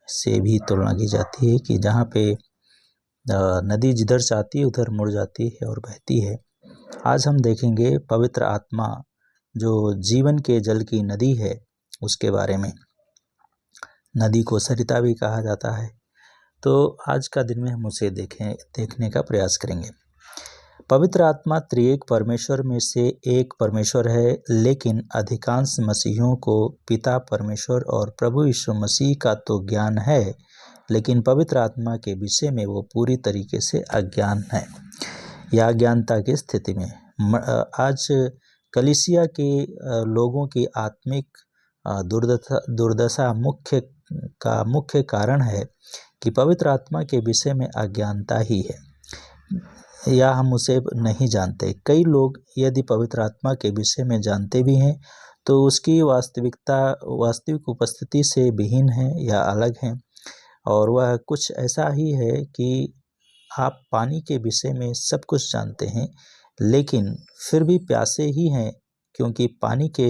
से भी तुलना की जाती है कि जहाँ पे नदी जिधर चाहती है उधर मुड़ जाती है और बहती है। आज हम देखेंगे पवित्र आत्मा जो जीवन के जल की नदी है उसके बारे में। नदी को सरिता भी कहा जाता है। तो आज का दिन में हम उसे देखने का प्रयास करेंगे। पवित्र आत्मा त्रिएक परमेश्वर में से एक परमेश्वर है, लेकिन अधिकांश मसीहियों को पिता परमेश्वर और प्रभु यीशु मसीह का तो ज्ञान है, लेकिन पवित्र आत्मा के विषय में वो पूरी तरीके से अज्ञान है या अज्ञानता की स्थिति में। आज कलीसिया के लोगों की आत्मिक दुर्दशा मुख्य कारण है कि पवित्र आत्मा के विषय में अज्ञानता ही है या हम उसे नहीं जानते। कई लोग यदि पवित्र आत्मा के विषय में जानते भी हैं तो उसकी वास्तविक उपस्थिति से विहीन है या अलग है, और वह कुछ ऐसा ही है कि आप पानी के विषय में सब कुछ जानते हैं लेकिन फिर भी प्यासे ही हैं, क्योंकि पानी के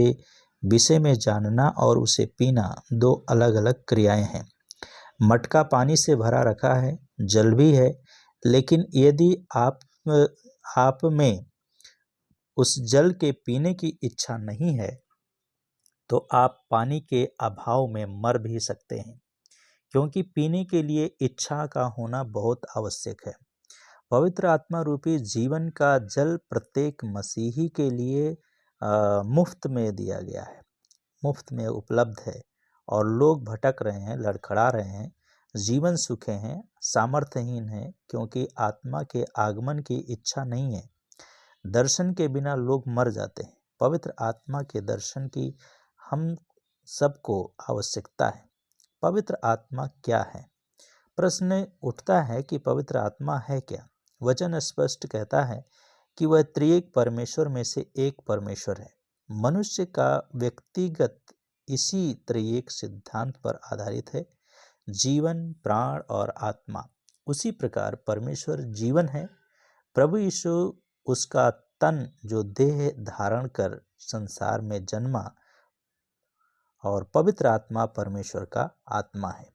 विषय में जानना और उसे पीना दो अलग अलग क्रियाएं हैं। मटका पानी से भरा रखा है, जल भी है, लेकिन यदि आप में उस जल के पीने की इच्छा नहीं है तो आप पानी के अभाव में मर भी सकते हैं, क्योंकि पीने के लिए इच्छा का होना बहुत आवश्यक है। पवित्र आत्मा रूपी जीवन का जल प्रत्येक मसीही के लिए मुफ्त में दिया गया है, मुफ्त में उपलब्ध है, और लोग भटक रहे हैं, लड़खड़ा रहे हैं, जीवन सुखे हैं, सामर्थ्यहीन हैं, क्योंकि आत्मा के आगमन की इच्छा नहीं है। दर्शन के बिना लोग मर जाते हैं। पवित्र आत्मा के दर्शन की हम सबको आवश्यकता है। पवित्र आत्मा क्या है? प्रश्न उठता है कि पवित्र आत्मा है क्या? वचन स्पष्ट कहता है कि वह त्रिएक परमेश्वर में से एक परमेश्वर है। मनुष्य का व्यक्तिगत इसी त्रिएक सिद्धांत पर आधारित है, जीवन, प्राण और आत्मा। उसी प्रकार परमेश्वर जीवन है, प्रभु यीशु उसका तन जो देह धारण कर संसार में जन्मा, और पवित्र आत्मा परमेश्वर का आत्मा है।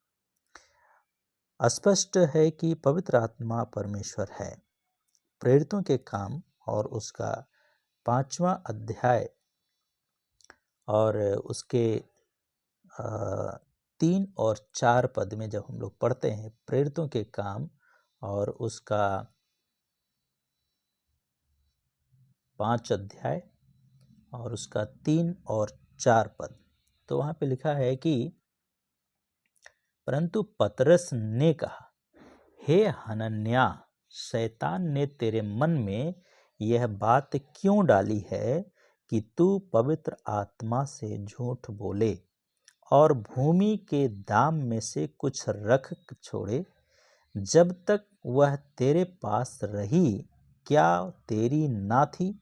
स्पष्ट है कि पवित्र आत्मा परमेश्वर है। प्रेरितों के काम और उसका 5वां अध्याय और उसके 3 और 4 पद में जब हम लोग पढ़ते हैं, प्रेरितों के काम और उसका 5 अध्याय और उसका 3 और 4 पद, तो वहाँ पे लिखा है कि परंतु पतरस ने कहा, हे हनन्याह, शैतान ने तेरे मन में यह बात क्यों डाली है कि तू पवित्र आत्मा से झूठ बोले और भूमि के दाम में से कुछ रख छोड़े? जब तक वह तेरे पास रही क्या तेरी ना थी?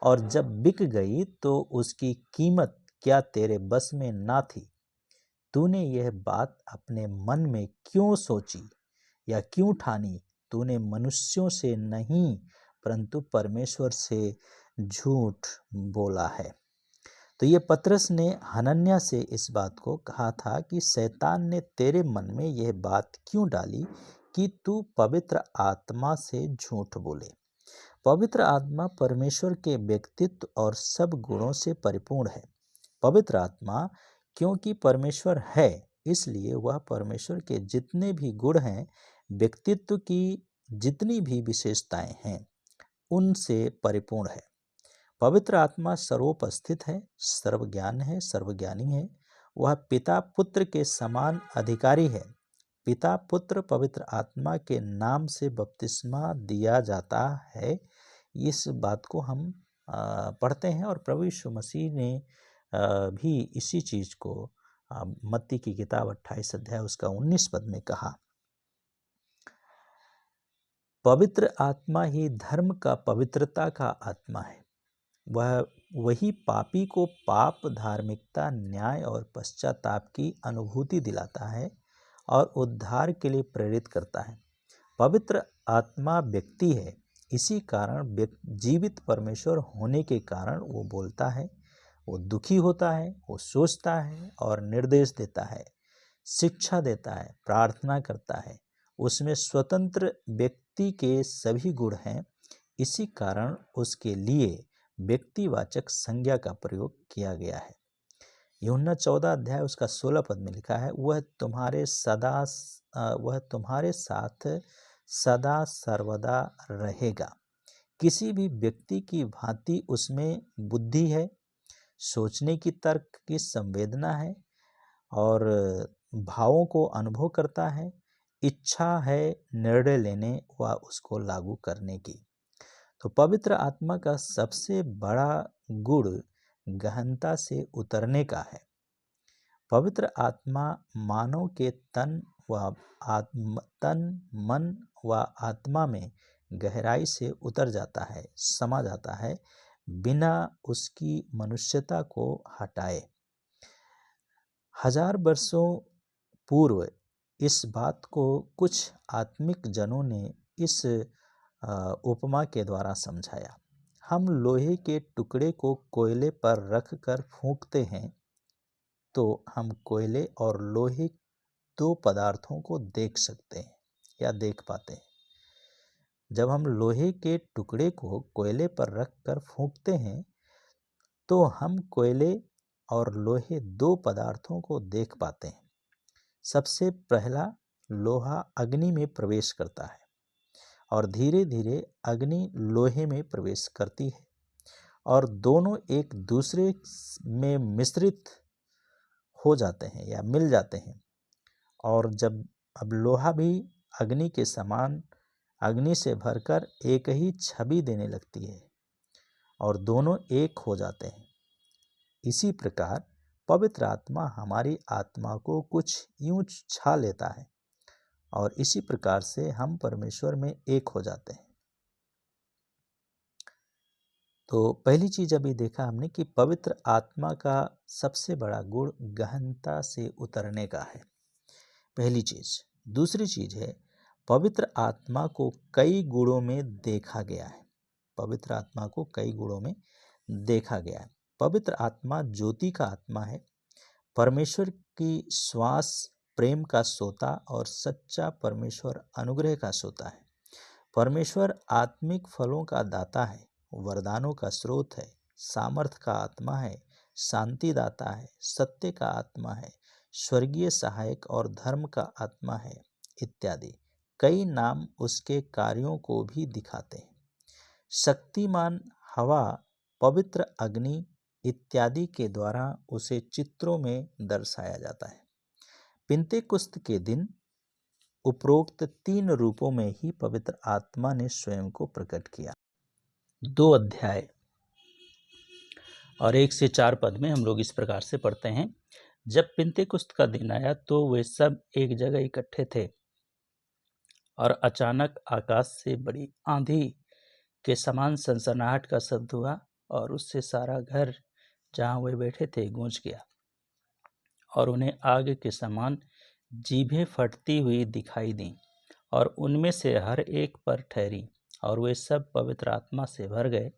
और जब बिक गई तो उसकी कीमत क्या तेरे बस में ना थी? तूने यह बात अपने मन में क्यों सोची या क्यों ठानी? तूने मनुष्यों से नहीं परंतु परमेश्वर से झूठ बोला है। तो ये पतरस ने हनन्याह से इस बात को कहा था कि शैतान ने तेरे मन में यह बात क्यों डाली कि तू पवित्र आत्मा से झूठ बोले। पवित्र आत्मा परमेश्वर के व्यक्तित्व और सब गुणों से परिपूर्ण है। पवित्र आत्मा क्योंकि परमेश्वर है, इसलिए वह परमेश्वर के जितने भी गुण हैं, व्यक्तित्व की जितनी भी विशेषताएं हैं, उनसे परिपूर्ण है। पवित्र आत्मा सर्वोपस्थित है, सर्वज्ञान है, सर्वज्ञानी है। वह पिता पुत्र के समान अधिकारी है। पिता पुत्र पवित्र आत्मा के नाम से बपतिस्मा दिया जाता है। इस बात को हम पढ़ते हैं, और प्रभु यीशु मसीह ने भी इसी चीज को मत्ती की किताब 28 अध्याय उसका 19 पद में कहा। पवित्र आत्मा ही धर्म का, पवित्रता का आत्मा है। वह वही पापी को पाप, धार्मिकता, न्याय और पश्चाताप की अनुभूति दिलाता है और उद्धार के लिए प्रेरित करता है। पवित्र आत्मा व्यक्ति है, इसी कारण जीवित परमेश्वर होने के कारण वो बोलता है, वो दुखी होता है, वो सोचता है और निर्देश देता है। शिक्षा देता है, प्रार्थना करता है, उसमें स्वतंत्र व्यक्ति के सभी गुण हैं। इसी कारण उसके लिए व्यक्तिवाचक संज्ञा का प्रयोग किया गया है। यूहन्ना 14 अध्याय उसका 16 पद में लिखा है, वह तुम्हारे साथ सदा सर्वदा रहेगा। किसी भी व्यक्ति की भांति उसमें बुद्धि है, सोचने की, तर्क की संवेदना है और भावों को अनुभव करता है, इच्छा है निर्णय लेने व उसको लागू करने की। तो पवित्र आत्मा का सबसे बड़ा गुण गहनता से उतरने का है। पवित्र आत्मा मानव के तन, मन व आत्मा में गहराई से उतर जाता है, समा जाता है, बिना उसकी मनुष्यता को हटाए। 1000 वर्षों पूर्व इस बात को कुछ आत्मिक जनों ने इस उपमा के द्वारा समझाया। हम लोहे के टुकड़े को कोयले पर रख कर फूंकते हैं तो हम कोयले और लोहे दो पदार्थों को देख सकते हैं या देख पाते हैं। जब हम लोहे के टुकड़े को कोयले पर रख कर फूंकते हैं तो हम कोयले और लोहे दो पदार्थों को देख पाते हैं। सबसे पहला लोहा अग्नि में प्रवेश करता है और धीरे धीरे अग्नि लोहे में प्रवेश करती है और दोनों एक दूसरे में मिश्रित हो जाते हैं या मिल जाते हैं। और जब अब लोहा भी अग्नि के समान अग्नि से भरकर एक ही छवि देने लगती है और दोनों एक हो जाते हैं। इसी प्रकार पवित्र आत्मा हमारी आत्मा को कुछ यूं छा लेता है और इसी प्रकार से हम परमेश्वर में एक हो जाते हैं। तो पहली चीज अभी देखा हमने कि पवित्र आत्मा का सबसे बड़ा गुण गहनता से उतरने का है, पहली चीज। दूसरी चीज है पवित्र आत्मा को कई गुणों में देखा गया है। पवित्र आत्मा को कई गुणों में देखा गया है। पवित्र आत्मा ज्योति का आत्मा है, परमेश्वर की श्वास, प्रेम का सोता और सच्चा परमेश्वर अनुग्रह का सोता है। परमेश्वर आत्मिक फलों का दाता है, वरदानों का स्रोत है, सामर्थ का आत्मा है, शांति दाता है, सत्य का आत्मा है, स्वर्गीय सहायक और धर्म का आत्मा है इत्यादि। कई नाम उसके कार्यों को भी दिखाते हैं। शक्तिमान हवा, पवित्र अग्नि इत्यादि के द्वारा उसे चित्रों में दर्शाया जाता है। पिंतेकुस्त के दिन उपरोक्त 3 रूपों में ही पवित्र आत्मा ने स्वयं को प्रकट किया। 2 अध्याय और 1 से 4 पद में हम लोग इस प्रकार से पढ़ते हैं। जब पिंतेकुस्त का दिन आया तो वे सब एक जगह इकट्ठे थे और अचानक आकाश से बड़ी आंधी के समान सनसनाहट का शब्द हुआ और उससे सारा घर जहाँ वे बैठे थे गूंज गया और उन्हें आग के समान जीभें फटती हुई दिखाई दी और उनमें से हर एक पर ठहरी और वे सब पवित्र आत्मा से भर गए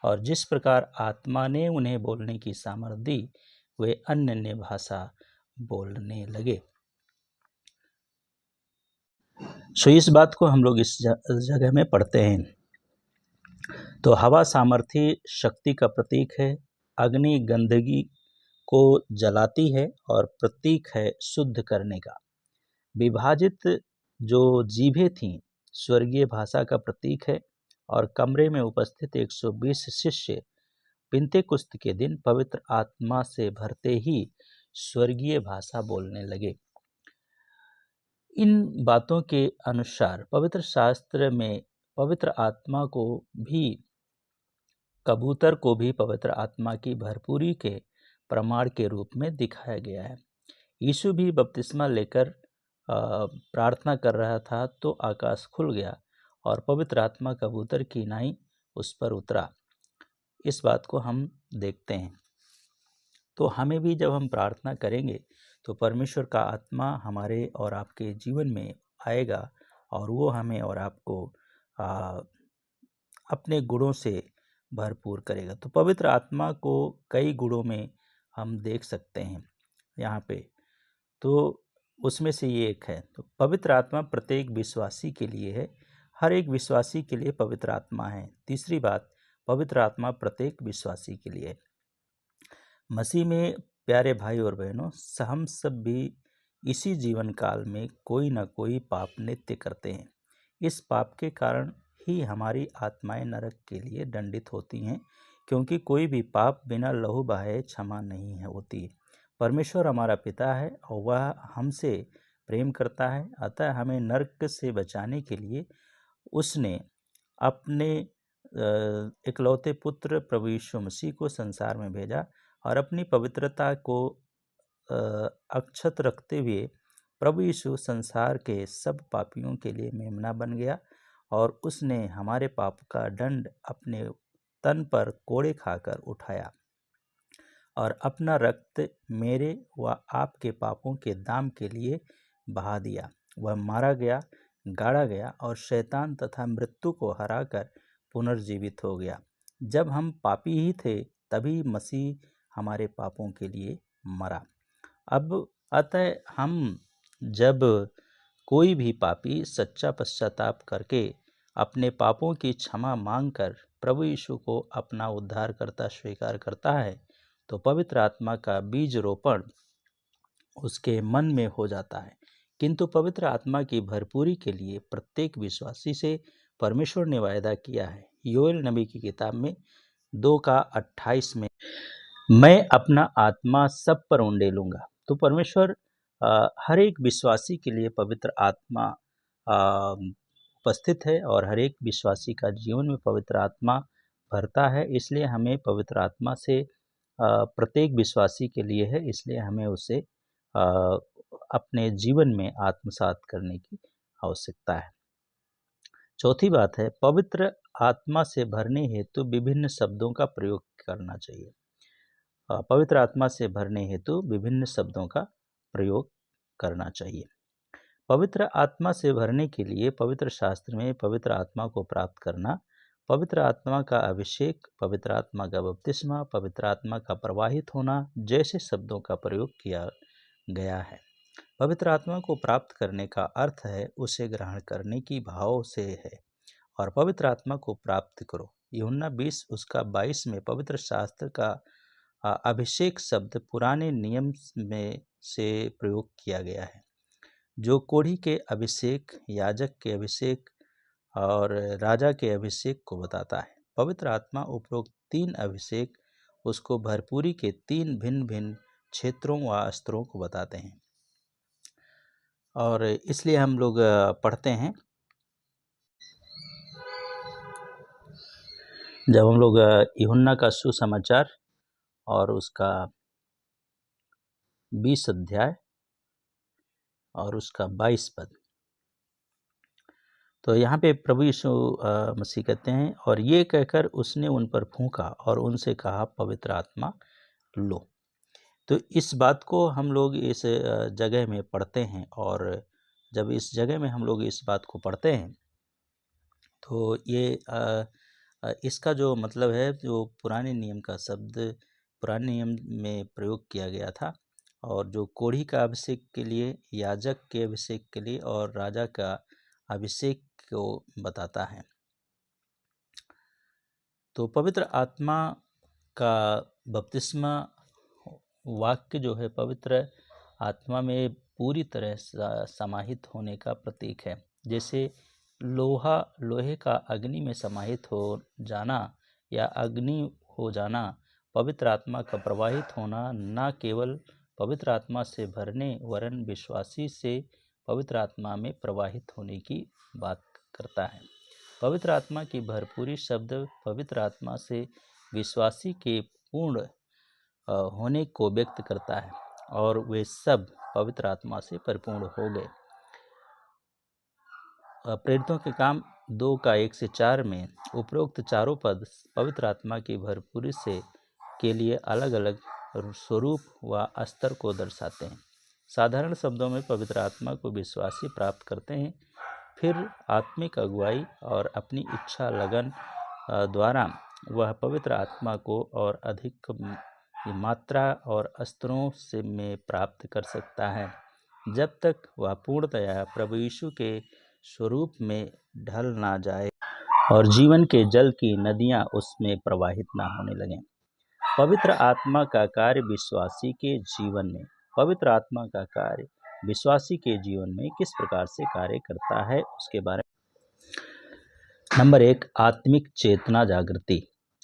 और जिस प्रकार आत्मा ने उन्हें बोलने की सामर्थ दी वे अन्य भाषा बोलने लगे। सो इस बात को हम लोग इस जगह में पढ़ते हैं। तो हवा सामर्थी शक्ति का प्रतीक है, अग्नि गंदगी को जलाती है और प्रतीक है शुद्ध करने का। विभाजित जो जीभें थीं स्वर्गीय भाषा का प्रतीक है और कमरे में उपस्थित 120 शिष्य पिंतेकुस्त के दिन पवित्र आत्मा से भरते ही स्वर्गीय भाषा बोलने लगे। इन बातों के अनुसार पवित्र शास्त्र में पवित्र आत्मा को भी, कबूतर को भी पवित्र आत्मा की भरपूरी के प्रमाण के रूप में दिखाया गया है। यीशु भी बपतिस्मा लेकर प्रार्थना कर रहा था तो आकाश खुल गया और पवित्र आत्मा कबूतर की नाई उस पर उतरा। इस बात को हम देखते हैं। तो हमें भी जब हम प्रार्थना करेंगे तो परमेश्वर का आत्मा हमारे और आपके जीवन में आएगा और वो हमें और आपको अपने गुणों से भरपूर करेगा। तो पवित्र आत्मा को कई गुणों में हम देख सकते हैं यहाँ पे। तो उसमें से ये एक है। तो पवित्र आत्मा प्रत्येक विश्वासी के लिए है, हर एक विश्वासी के लिए पवित्र आत्मा है। तीसरी बात, पवित्र आत्मा प्रत्येक विश्वासी के लिए है। मसीह में प्यारे भाई और बहनों, हम सब भी इसी जीवन काल में कोई ना कोई पाप नित्य करते हैं। इस पाप के कारण ही हमारी आत्माएं नरक के लिए दंडित होती हैं, क्योंकि कोई भी पाप बिना लहू बहाए क्षमा नहीं है होती। परमेश्वर हमारा पिता है और वह हमसे प्रेम करता है, अतः हमें नरक से बचाने के लिए उसने अपने इकलौते पुत्र प्रभु यीशु मसीह को संसार में भेजा और अपनी पवित्रता को अक्षत रखते हुए प्रभु यीशु संसार के सब पापियों के लिए मेमना बन गया और उसने हमारे पाप का दंड अपने तन पर कोड़े खाकर उठाया और अपना रक्त मेरे व आपके पापों के दाम के लिए बहा दिया। वह मारा गया, गाड़ा गया और शैतान तथा मृत्यु को हराकर पुनर्जीवित हो गया। जब हम पापी ही थे तभी मसीह हमारे पापों के लिए मरा। अब अतः हम जब कोई भी पापी सच्चा पश्चाताप करके अपने पापों की क्षमा मांगकर प्रभु यीशु को अपना उद्धारकर्ता स्वीकार करता है, तो पवित्र आत्मा का बीज रोपण उसके मन में हो जाता है। किंतु पवित्र आत्मा की भरपूरी के लिए प्रत्येक विश्वासी से परमेश्वर ने वायदा किया है। योएल नबी की किताब में 2:28 में, मैं अपना आत्मा सब पर उंडेलूंगा। तो परमेश्वर हर एक विश्वासी के लिए पवित्र आत्मा उपस्थित है और हर एक विश्वासी का जीवन में पवित्र आत्मा भरता है। इसलिए हमें पवित्र आत्मा से प्रत्येक विश्वासी के लिए है, इसलिए हमें उसे अपने जीवन में आत्मसात करने की आवश्यकता है। चौथी बात है, पवित्र आत्मा से भरने हेतु विभिन्न शब्दों का प्रयोग करना चाहिए। पवित्र आत्मा से भरने हेतु विभिन्न शब्दों का प्रयोग करना चाहिए। पवित्र आत्मा से भरने के लिए पवित्र शास्त्र में पवित्र आत्मा को प्राप्त करना, पवित्र आत्मा का अभिषेक, पवित्र आत्मा का बपतिस्मा, पवित्र आत्मा का प्रवाहित होना जैसे शब्दों का प्रयोग किया गया है। पवित्र आत्मा को प्राप्त करने का अर्थ है उसे ग्रहण करने की भाव से है। और पवित्र आत्मा को प्राप्त करो, यूहन्ना 20:22 में पवित्र शास्त्र का अभिषेक शब्द पुराने नियम में से प्रयोग किया गया है, जो कोढ़ी के अभिषेक, याजक के अभिषेक और राजा के अभिषेक को बताता है। पवित्र आत्मा उपरोक्त 3 अभिषेक उसको भरपूरी के 3 भिन्न भिन्न क्षेत्रों व स्तरों को बताते हैं। और इसलिए हम लोग पढ़ते हैं, जब हम लोग यूहन्ना का सुसमाचार और उसका 20 अध्याय और उसका 22 पद, तो यहाँ पे प्रभु यीशु मसीह कहते हैं, और ये कहकर उसने उन पर फूंका और उनसे कहा, पवित्र आत्मा लो। तो इस बात को हम लोग इस जगह में पढ़ते हैं, और जब इस जगह में हम लोग इस बात को पढ़ते हैं तो ये इसका जो मतलब है, जो पुराने नियम का शब्द पुराने नियम में प्रयोग किया गया था, और जो कोढ़ी का अभिषेक के लिए, याजक के अभिषेक के लिए और राजा का अभिषेक को बताता है। तो पवित्र आत्मा का बपतिस्मा वाक्य जो है पवित्र आत्मा में पूरी तरह समाहित होने का प्रतीक है। जैसे लोहे का अग्नि में समाहित हो जाना या अग्नि हो जाना, पवित्र आत्मा का प्रवाहित होना न केवल पवित्र आत्मा से भरने वरन विश्वासी से पवित्र आत्मा में प्रवाहित होने की बात करता है। पवित्र आत्मा की भरपूरी शब्द पवित्र आत्मा से विश्वासी के पूर्ण होने को व्यक्त करता है, और वे सब पवित्र आत्मा से परिपूर्ण हो गए। प्रेरितों के काम 2:1-4 में उपरोक्त चारों पद पवित्र आत्मा की भरपूरी से के लिए अलग अलग स्वरूप व स्तर को दर्शाते हैं। साधारण शब्दों में पवित्र आत्मा को विश्वासी प्राप्त करते हैं, फिर आत्मिक अगुवाई और अपनी इच्छा लगन द्वारा वह पवित्र आत्मा को और अधिक मात्रा और स्तरों से में प्राप्त कर सकता है। जब तक वह पूर्णतया प्रभु यीशु के स्वरूप में ढल ना जाए और जीवन के जल की नदियां उसमें प्रवाहित ना होने लगें। पवित्र आत्मा का कार्य विश्वासी के जीवन में पवित्र आत्मा का कार्य विश्वासी के जीवन में किस प्रकार से कार्य करता है उसके बारे में। नंबर 1, आत्मिक चेतना जागृति।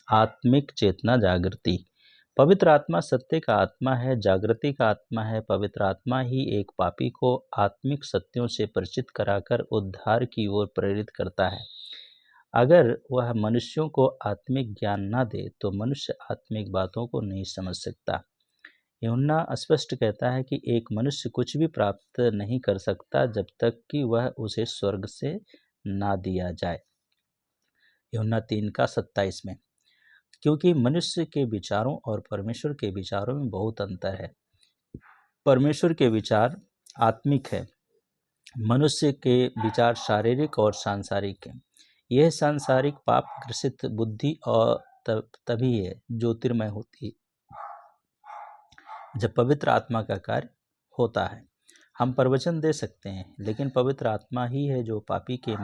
आत्मिक चेतना जागृति। पवित्र आत्मा सत्य का आत्मा है, जागृति का आत्मा है। पवित्र आत्मा ही एक पापी को आत्मिक सत्यों से परिचित कराकर उद्धार की ओर प्रेरित करता है। अगर वह मनुष्यों को आत्मिक ज्ञान न दे तो मनुष्य आत्मिक बातों को नहीं समझ सकता। यूहन्ना स्पष्ट कहता है कि एक मनुष्य कुछ भी प्राप्त नहीं कर सकता जब तक कि वह उसे स्वर्ग से ना दिया जाए। यूहन्ना 3:27 में। क्योंकि मनुष्य के विचारों और परमेश्वर के विचारों में बहुत अंतर है। परमेश्वर के विचार आत्मिक है, मनुष्य के विचार शारीरिक और सांसारिक है। यह सांसारिक पाप ग्रसित बुद्धि और तभी है ज्योतिर्मय होती जब पवित्र आत्मा का कार्य होता है। हम प्रवचन दे सकते हैं, लेकिन पवित्र आत्मा ही है जो पापी के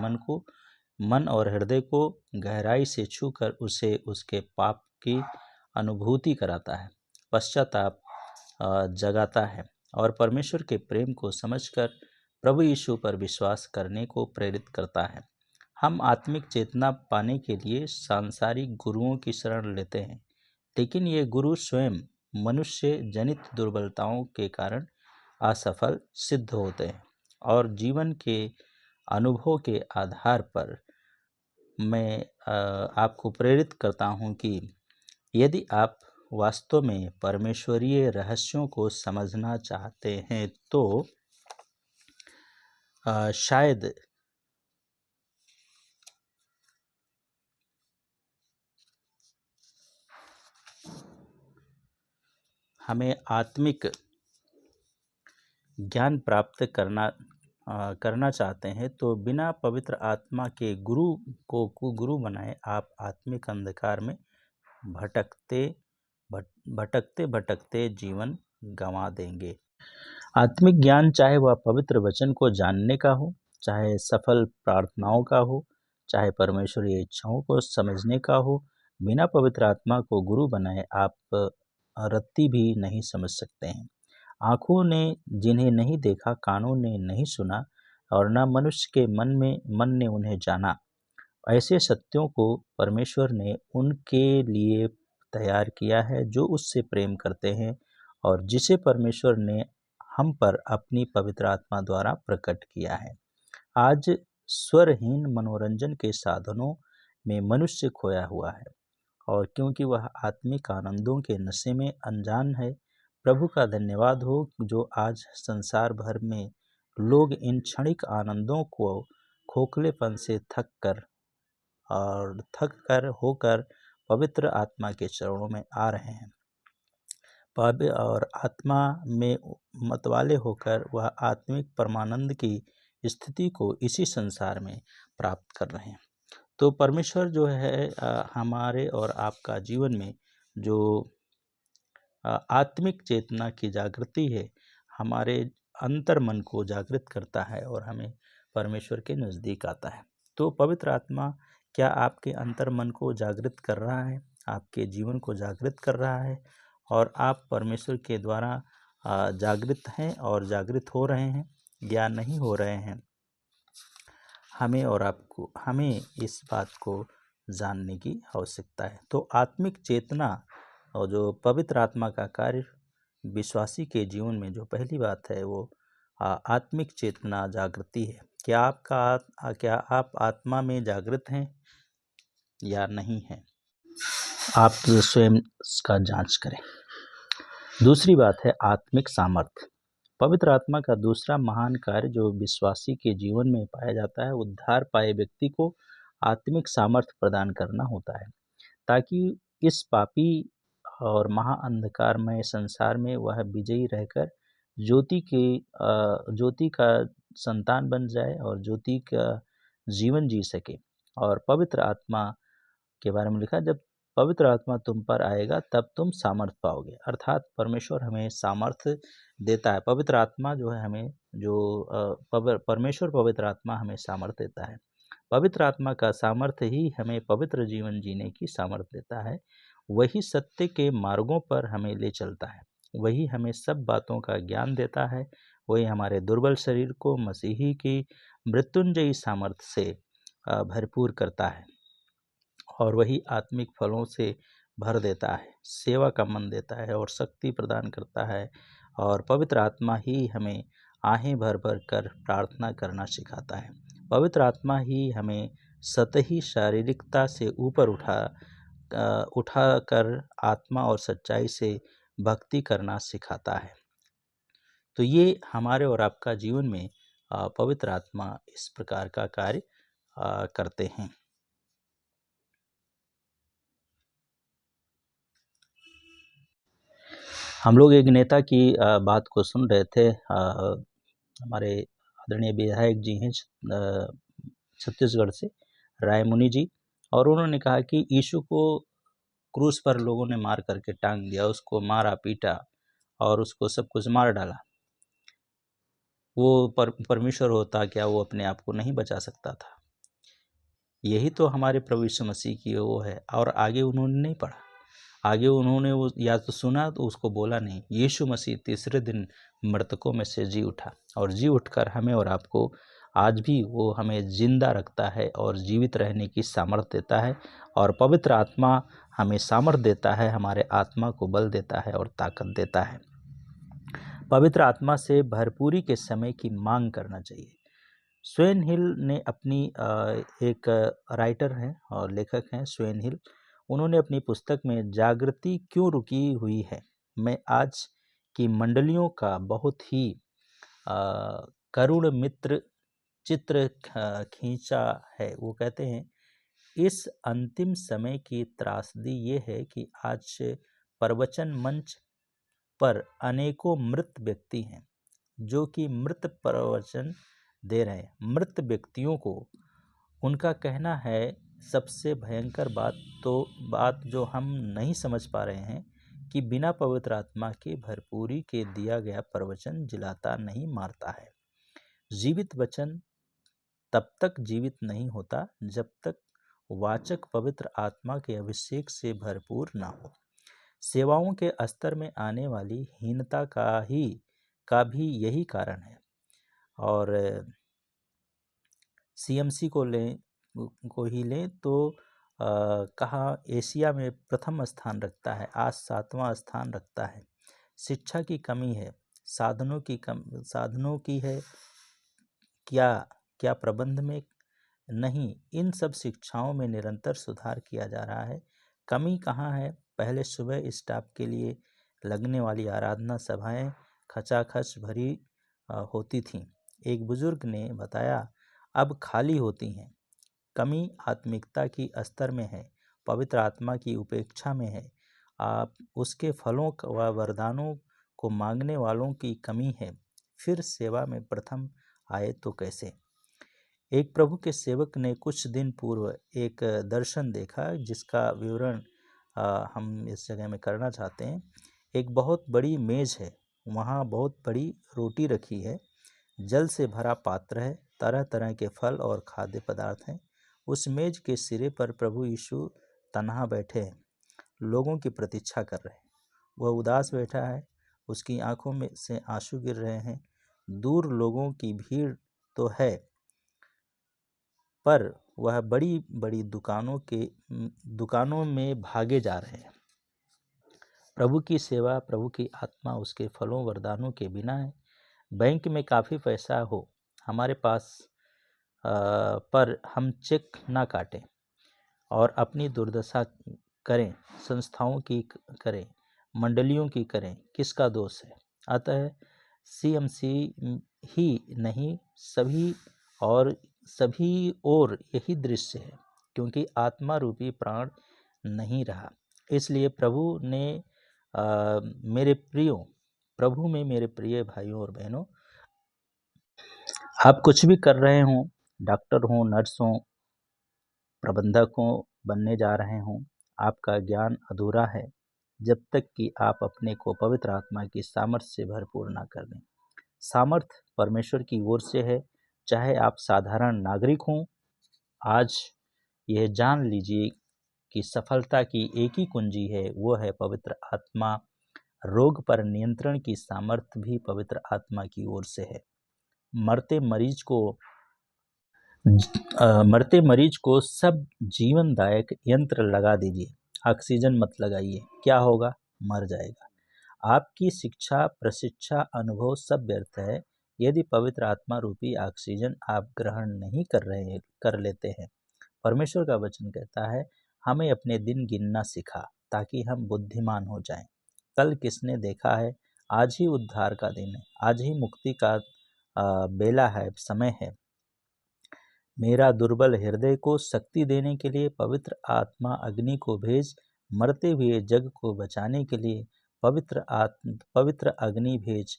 मन और हृदय को गहराई से छूकर उसे उसके पाप की अनुभूति कराता है, पश्चाताप जगाता है और परमेश्वर के प्रेम को समझकर प्रभु यीशु पर विश्वास करने को प्रेरित करता है। हम आत्मिक चेतना पाने के लिए सांसारिक गुरुओं की शरण लेते हैं, लेकिन ये गुरु स्वयं मनुष्य जनित दुर्बलताओं के कारण असफल सिद्ध होते हैं। और जीवन के अनुभव के आधार पर मैं आपको प्रेरित करता हूं कि यदि आप वास्तव में परमेश्वरीय रहस्यों को समझना चाहते हैं तो शायद हमें आत्मिक ज्ञान प्राप्त करना चाहते हैं तो बिना पवित्र आत्मा के गुरु को कुगुरु बनाए आप आत्मिक अंधकार में भटकते जीवन गंवा देंगे। आत्मिक ज्ञान चाहे वह पवित्र वचन को जानने का हो, चाहे सफल प्रार्थनाओं का हो, चाहे परमेश्वरीय इच्छाओं को समझने का हो, बिना पवित्र आत्मा को गुरु बनाए आप रत्ती भी नहीं समझ सकते हैं। आँखों ने जिन्हें नहीं देखा, कानों ने नहीं सुना और न मनुष्य के मन ने उन्हें जाना, ऐसे सत्यों को परमेश्वर ने उनके लिए तैयार किया है जो उससे प्रेम करते हैं और जिसे परमेश्वर ने हम पर अपनी पवित्र आत्मा द्वारा प्रकट किया है। आज स्वरहीन मनोरंजन के साधनों में मनुष्य खोया हुआ है और क्योंकि वह आत्मिक आनंदों के नशे में अनजान है। प्रभु का धन्यवाद हो जो आज संसार भर में लोग इन क्षणिक आनंदों को खोखलेपन से थक कर होकर पवित्र आत्मा के चरणों में आ रहे हैं और आत्मा में मतवाले होकर वह आत्मिक परमानंद की स्थिति को इसी संसार में प्राप्त कर रहे हैं। तो परमेश्वर जो है हमारे और आपका जीवन में जो आत्मिक चेतना की जागृति है, हमारे अंतर मन को जागृत करता है और हमें परमेश्वर के नज़दीक आता है। तो पवित्र आत्मा क्या आपके अंतर मन को जागृत कर रहा है, आपके जीवन को जागृत कर रहा है और आप परमेश्वर के द्वारा जागृत हैं और जागृत हो रहे हैं या नहीं हो रहे हैं? हमें इस बात को जानने की आवश्यकता है। तो आत्मिक चेतना और जो पवित्र आत्मा का कार्य विश्वासी के जीवन में जो पहली बात है वो आत्मिक चेतना जागृति है। क्या आप आत्मा में जागृत हैं या नहीं हैं? आप स्वयं इसका जांच करें। दूसरी बात है आत्मिक सामर्थ्य। पवित्र आत्मा का दूसरा महान कार्य जो विश्वासी के जीवन में पाया जाता है, उद्धार पाए व्यक्ति को आत्मिक सामर्थ्य प्रदान करना होता है ताकि इस पापी और महाअंधकारमय संसार में वह विजयी रहकर ज्योति का संतान बन जाए और ज्योति का जीवन जी सके। और पवित्र आत्मा के बारे में लिखा, जब पवित्र आत्मा तुम पर आएगा तब तुम सामर्थ पाओगे। अर्थात परमेश्वर हमें सामर्थ्य देता है। पवित्र आत्मा जो है हमें परमेश्वर पवित्र आत्मा हमें सामर्थ्य देता है। पवित्र आत्मा का सामर्थ्य ही हमें पवित्र जीवन जीने की सामर्थ्य देता है। वही सत्य के मार्गों पर हमें ले चलता है। वही हमें सब बातों का ज्ञान देता है। वही हमारे दुर्बल शरीर को मसीही की मृत्युंजयी सामर्थ्य से भरपूर करता है और वही आत्मिक फलों से भर देता है, सेवा का मन देता है और शक्ति प्रदान करता है। और पवित्र आत्मा ही हमें आहें भर भर कर प्रार्थना करना सिखाता है। पवित्र आत्मा ही हमें सतही शारीरिकता से ऊपर उठा कर आत्मा और सच्चाई से भक्ति करना सिखाता है। तो ये हमारे और आपका जीवन में पवित्र आत्मा इस प्रकार का कार्य करते हैं। हम लोग एक नेता की बात को सुन रहे थे। हमारे आदरणीय विधायक जी हैं छत्तीसगढ़ से, रायमुनि जी, और उन्होंने कहा कि यीशु को क्रूस पर लोगों ने मार करके टांग दिया, उसको मारा पीटा और उसको सब कुछ मार डाला। वो परमेश्वर होता क्या वो अपने आप को नहीं बचा सकता था? यही तो हमारे प्रभु यीशु मसीह की वो है। और आगे उन्होंने नहीं पढ़ा, आगे उन्होंने वो या तो सुना तो उसको बोला नहीं। यीशु मसीह तीसरे दिन मृतकों में से जी उठा और जी उठकर हमें और आपको आज भी वो हमें जिंदा रखता है और जीवित रहने की सामर्थ्य देता है। और पवित्र आत्मा हमें सामर्थ्य देता है, हमारे आत्मा को बल देता है और ताकत देता है। पवित्र आत्मा से भरपूरी के समय की मांग करना चाहिए। स्वेन हिल ने अपनी एक राइटर हैं और लेखक हैं स्वेन हिल, उन्होंने अपनी पुस्तक में जागृति क्यों रुकी हुई है मैं आज की मंडलियों का बहुत ही करुण मित्र चित्र खींचा है। वो कहते हैं, इस अंतिम समय की त्रासदी ये है कि आज प्रवचन मंच पर अनेकों मृत व्यक्ति हैं जो कि मृत प्रवचन दे रहे हैं। मृत व्यक्तियों को उनका कहना है सबसे भयंकर बात जो हम नहीं समझ पा रहे हैं कि बिना पवित्र आत्मा के भरपूरी के दिया गया प्रवचन जिलाता नहीं मारता है। जीवित वचन तब तक जीवित नहीं होता जब तक वाचक पवित्र आत्मा के अभिषेक से भरपूर ना हो। सेवाओं के स्तर में आने वाली हीनता का भी यही कारण है। और सीएमसी को ही लें तो कहा एशिया में प्रथम स्थान रखता है, आज 7वां स्थान रखता है। शिक्षा की कमी है, साधनों की है, क्या प्रबंध में नहीं। इन सब शिक्षाओं में निरंतर सुधार किया जा रहा है। कमी कहाँ है? पहले सुबह स्टाफ के लिए लगने वाली आराधना सभाएं खचाखच भरी होती थीं। एक बुजुर्ग ने बताया अब खाली होती हैं। कमी आत्मिकता की स्तर में है, पवित्र आत्मा की उपेक्षा में है। आप उसके फलों व वरदानों को मांगने वालों की कमी है। फिर सेवा में प्रथम आए तो कैसे? एक प्रभु के सेवक ने कुछ दिन पूर्व एक दर्शन देखा जिसका विवरण हम इस जगह में करना चाहते हैं। एक बहुत बड़ी मेज है, वहाँ बहुत बड़ी रोटी रखी है, जल से भरा पात्र है, तरह तरह के फल और खाद्य पदार्थ हैं। उस मेज के सिरे पर प्रभु यीशु तन्हा बैठे हैं, लोगों की प्रतीक्षा कर रहे हैं। वह उदास बैठा है, उसकी आंखों में से आंसू गिर रहे हैं। दूर लोगों की भीड़ तो है, पर वह बड़ी बड़ी दुकानों में भागे जा रहे हैं। प्रभु की सेवा, प्रभु की आत्मा उसके फलों वरदानों के बिना है। बैंक में काफ़ी पैसा हो हमारे पास, पर हम चेक ना काटें और अपनी दुर्दशा करें, संस्थाओं की करें, मंडलियों की करें, किसका दोष है? अतः सीएमसी ही नहीं, सभी और यही दृश्य है, क्योंकि आत्मा रूपी प्राण नहीं रहा। इसलिए प्रभु में मेरे प्रिय भाइयों और बहनों, आप कुछ भी कर रहे हों, डॉक्टर हों, नर्स हों, प्रबंधक हों, बनने जा रहे हों, आपका ज्ञान अधूरा है जब तक कि आप अपने को पवित्र आत्मा की सामर्थ्य से भरपूर ना कर लें। सामर्थ्य परमेश्वर की ओर से है, चाहे आप साधारण नागरिक हों। आज यह जान लीजिए कि सफलता की एक ही कुंजी है, वो है पवित्र आत्मा। रोग पर नियंत्रण की सामर्थ्य भी पवित्र आत्मा की ओर से है। मरते मरीज को सब जीवनदायक यंत्र लगा दीजिए, ऑक्सीजन मत लगाइए, क्या होगा? मर जाएगा। आपकी शिक्षा, प्रशिक्षा, अनुभव सब व्यर्थ है यदि पवित्र आत्मा रूपी ऑक्सीजन आप ग्रहण नहीं कर लेते हैं। परमेश्वर का वचन कहता है, हमें अपने दिन गिनना सिखा ताकि हम बुद्धिमान हो जाएं। कल किसने देखा है? आज ही उद्धार का दिन है, आज ही मुक्ति का बेला है, समय है। मेरा दुर्बल हृदय को शक्ति देने के लिए पवित्र आत्मा अग्नि को भेज, मरते हुए जग को बचाने के लिए पवित्र अग्नि भेज।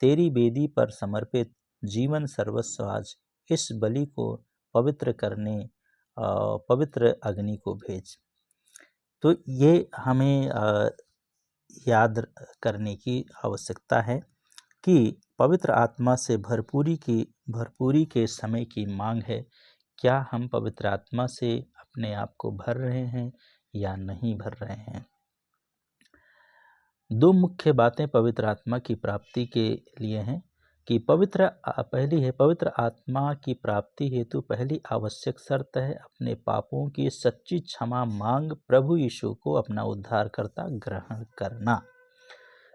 तेरी वेदी पर समर्पित जीवन सर्वस्व आज इस बलि को पवित्र करने पवित्र अग्नि को भेज। तो ये हमें याद करने की आवश्यकता है कि पवित्र आत्मा से भरपूरी के समय की मांग है। क्या हम पवित्र आत्मा से अपने आप को भर रहे हैं या नहीं भर रहे हैं? दो मुख्य बातें पवित्र आत्मा की प्राप्ति के लिए हैं कि पहली है, पवित्र आत्मा की प्राप्ति हेतु पहली आवश्यक शर्त है अपने पापों की सच्ची क्षमा मांग, प्रभु यीशु को अपना उद्धारकर्ता ग्रहण करना।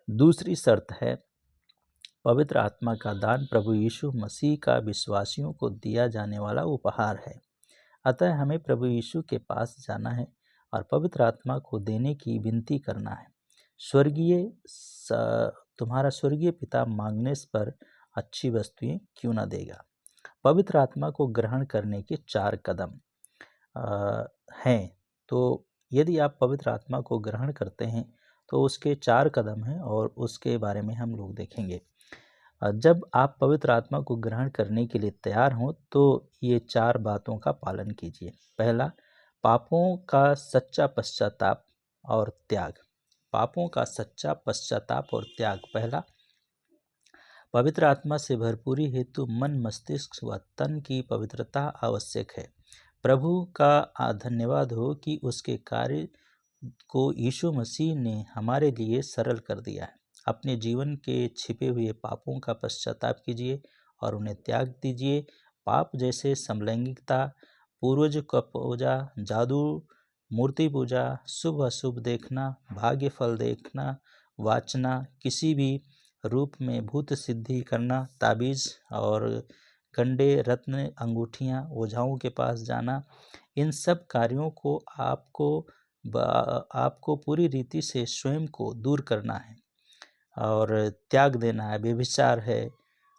दूसरी शर्त है पवित्र आत्मा का दान प्रभु यीशु मसीह का विश्वासियों को दिया जाने वाला उपहार है। अतः हमें प्रभु यीशु के पास जाना है और पवित्र आत्मा को देने की विनती करना है। तुम्हारा स्वर्गीय पिता मांगने पर अच्छी वस्तुएं क्यों ना देगा। पवित्र आत्मा को ग्रहण करने के 4 कदम हैं। तो यदि आप पवित्र आत्मा को ग्रहण करते हैं तो उसके 4 कदम हैं और उसके बारे में हम लोग देखेंगे। जब आप पवित्र आत्मा को ग्रहण करने के लिए तैयार हों तो ये 4 बातों का पालन कीजिए। पहला, पापों का सच्चा पश्चाताप और त्याग। पापों का सच्चा पश्चाताप और त्याग। पहला, पवित्र आत्मा से भरपूरी हेतु मन, मस्तिष्क व तन की पवित्रता आवश्यक है। प्रभु का धन्यवाद हो कि उसके कार्य को यीशु मसीह ने हमारे लिए सरल कर दिया है। अपने जीवन के छिपे हुए पापों का पश्चाताप कीजिए और उन्हें त्याग दीजिए। पाप जैसे समलैंगिकता, पूर्वज का पूजा, जादू, मूर्ति पूजा, शुभ अशुभ देखना, भाग्य फल देखना, वाचना, किसी भी रूप में भूत सिद्धि करना, ताबीज और गंडे, रत्न, अंगूठियाँ, ओझाओं के पास जाना, इन सब कार्यों को आपको पूरी रीति से स्वयं को दूर करना है और त्याग देना है। व्यभिचार है,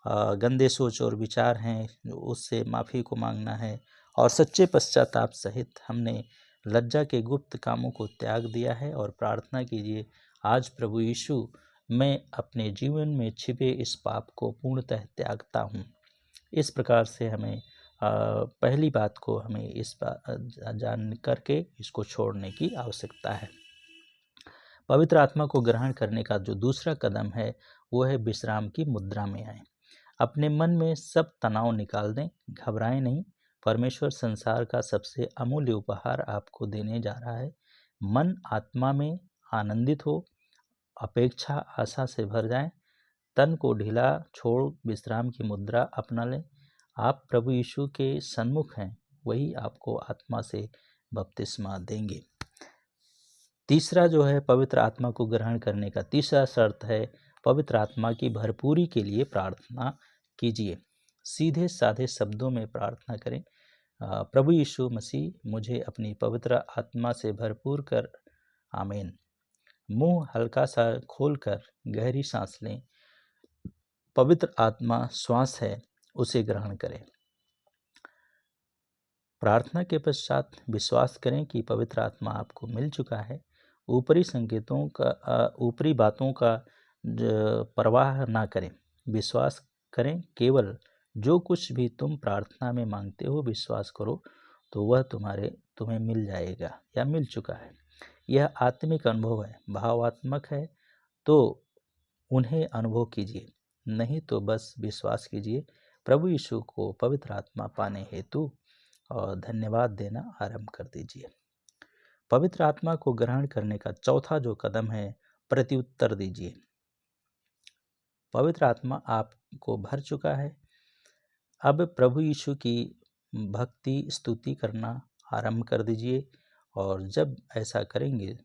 गंदे सोच और विचार हैं, उससे माफ़ी को मांगना है और सच्चे पश्चाताप सहित हमने लज्जा के गुप्त कामों को त्याग दिया है। और प्रार्थना कीजिए, आज प्रभु यीशु, मैं अपने जीवन में छिपे इस पाप को पूर्णतः त्यागता हूँ। इस प्रकार से हमें पहली बात को हमें इस जान करके इसको छोड़ने की आवश्यकता है। पवित्र आत्मा को ग्रहण करने का जो दूसरा कदम है वो है विश्राम की मुद्रा में आए। अपने मन में सब तनाव निकाल दें, घबराएं नहीं। परमेश्वर संसार का सबसे अमूल्य उपहार आपको देने जा रहा है। मन आत्मा में आनंदित हो, अपेक्षा आशा से भर जाए, तन को ढीला छोड़ विश्राम की मुद्रा अपना लें। आप प्रभु यीशु के सन्मुख हैं, वही आपको आत्मा से बपतिस्मा देंगे। तीसरा जो है पवित्र आत्मा को ग्रहण करने का तीसरा शर्त है पवित्र आत्मा की भरपूरी के लिए प्रार्थना कीजिए। सीधे साधे शब्दों में प्रार्थना करें, प्रभु यीशु मसीह, मुझे अपनी पवित्र आत्मा से भरपूर कर। आमीन। मुंह हल्का सा खोलकर गहरी सांस लें। पवित्र आत्मा श्वास है, उसे ग्रहण करें। प्रार्थना के पश्चात विश्वास करें कि पवित्र आत्मा आपको मिल चुका है। ऊपरी बातों का परवाह ना करें, विश्वास करें। केवल जो कुछ भी तुम प्रार्थना में मांगते हो विश्वास करो तो वह तुम्हें मिल जाएगा या मिल चुका है। यह आत्मिक अनुभव है, भावात्मक है, तो उन्हें अनुभव कीजिए, नहीं तो बस विश्वास कीजिए। प्रभु यीशु को पवित्र आत्मा पाने हेतु और धन्यवाद देना आरंभ कर दीजिए। पवित्र आत्मा को ग्रहण करने का चौथा जो कदम है, प्रत्युत्तर दीजिए। पवित्र आत्मा आपको भर चुका है। अब प्रभु यीशु की भक्ति स्तुति करना आरंभ कर दीजिए, और जब ऐसा करेंगे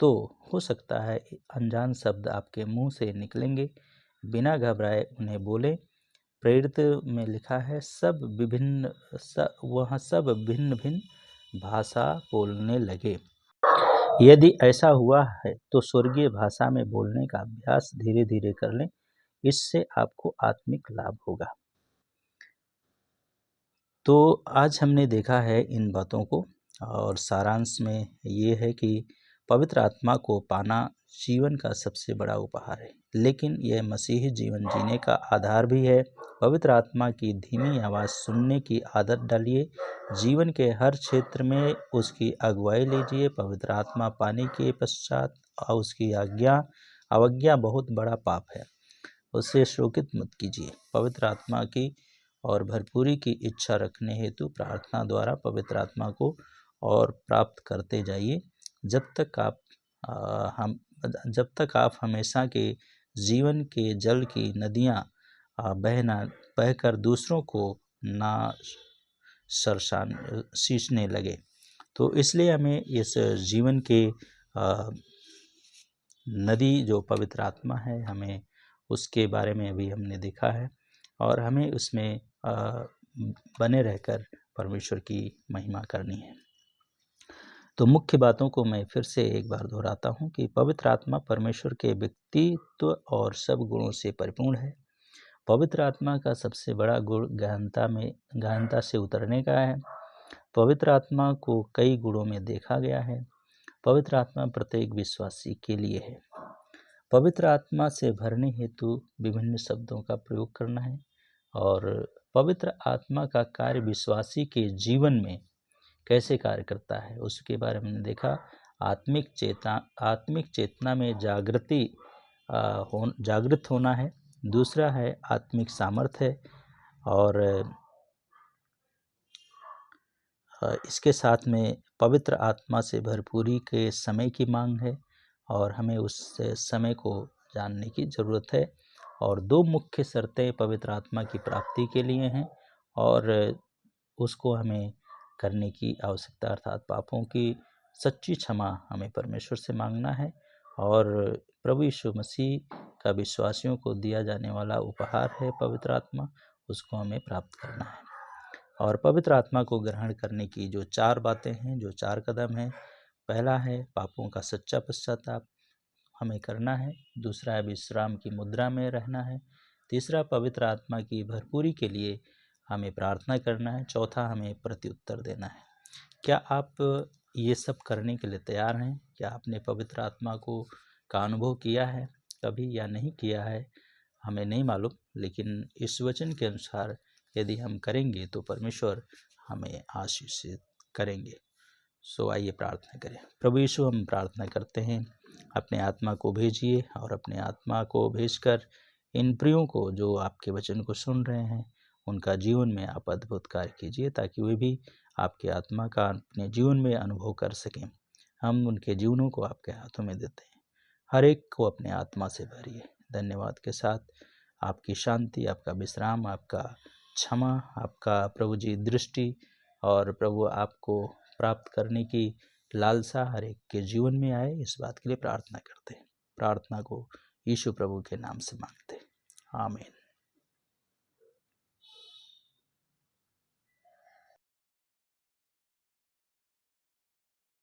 तो हो सकता है अनजान शब्द आपके मुंह से निकलेंगे। बिना घबराए उन्हें बोले। प्रेरित में लिखा है वहाँ सब भिन्न भिन्न भाषा बोलने लगे। यदि ऐसा हुआ है तो स्वर्गीय भाषा में बोलने का अभ्यास धीरे धीरे कर लें, इससे आपको आत्मिक लाभ होगा। तो आज हमने देखा है इन बातों को, और सारांश में ये है कि पवित्र आत्मा को पाना जीवन का सबसे बड़ा उपहार है, लेकिन यह मसीही जीवन जीने का आधार भी है। पवित्र आत्मा की धीमी आवाज़ सुनने की आदत डालिए। जीवन के हर क्षेत्र में उसकी अगुवाई लीजिए। पवित्र आत्मा पाने के पश्चात उसकी अवज्ञा बहुत बड़ा पाप है। उससे शोकित मत कीजिए। पवित्र आत्मा की और भरपूरी की इच्छा रखने हेतु प्रार्थना द्वारा पवित्र आत्मा को और प्राप्त करते जाइए, जब तक आप हमेशा के जीवन के जल की नदियाँ बहकर दूसरों को ना सींचने लगे। तो इसलिए हमें इस जीवन के नदी जो पवित्र आत्मा है, हमें उसके बारे में भी हमने देखा है, और हमें उसमें बने रहकर परमेश्वर की महिमा करनी है। तो मुख्य बातों को मैं फिर से एक बार दोहराता हूँ कि पवित्र आत्मा परमेश्वर के व्यक्तित्व और सब गुणों से परिपूर्ण है। पवित्र आत्मा का सबसे बड़ा गुण गहनता से उतरने का है। पवित्र आत्मा को कई गुणों में देखा गया है। पवित्र आत्मा प्रत्येक विश्वासी के लिए है। पवित्र आत्मा से भरने हेतु विभिन्न शब्दों का प्रयोग करना है, और पवित्र आत्मा का कार्य विश्वासी के जीवन में कैसे कार्य करता है उसके बारे में देखा। आत्मिक चेतना में जागृत होना है। दूसरा है आत्मिक सामर्थ्य है, और इसके साथ में पवित्र आत्मा से भरपूरी के समय की मांग है, और हमें उस समय को जानने की ज़रूरत है। और दो मुख्य शर्तें पवित्र आत्मा की प्राप्ति के लिए हैं, और उसको हमें करने की आवश्यकता, अर्थात पापों की सच्ची क्षमा हमें परमेश्वर से मांगना है, और प्रभु यीशु मसीह का विश्वासियों को दिया जाने वाला उपहार है पवित्र आत्मा, उसको हमें प्राप्त करना है। और पवित्र आत्मा को ग्रहण करने की जो 4 बातें हैं, जो 4 कदम हैं, पहला है पापों का सच्चा पश्चाताप हमें करना है। दूसरा है विश्राम की मुद्रा में रहना है। तीसरा पवित्र आत्मा की भरपूरी के लिए हमें प्रार्थना करना है। चौथा हमें प्रत्युत्तर देना है। क्या आप ये सब करने के लिए तैयार हैं? क्या आपने पवित्र आत्मा का अनुभव किया है कभी या नहीं किया है, हमें नहीं मालूम, लेकिन इस वचन के अनुसार यदि हम करेंगे तो परमेश्वर हमें आशीषित करेंगे। सो आइए प्रार्थना करें। प्रभु यीशु, हम प्रार्थना करते हैं, अपने आत्मा को भेजिए, और अपने आत्मा को भेजकर इन प्रियों को जो आपके वचन को सुन रहे हैं, उनका जीवन में आप अद्भुत कार्य कीजिए, ताकि वे भी आपके आत्मा का अपने जीवन में अनुभव कर सकें। हम उनके जीवनों को आपके हाथों में देते हैं। हर एक को अपने आत्मा से भरिए। धन्यवाद के साथ आपकी शांति, आपका विश्राम, आपका क्षमा, आपका प्रभु जी दृष्टि, और प्रभु आपको प्राप्त करने की लालसा हर एक के जीवन में आए, इस बात के लिए प्रार्थना करते हैं। प्रार्थना को यीशु प्रभु के नाम से मांगते हैं। आमीन।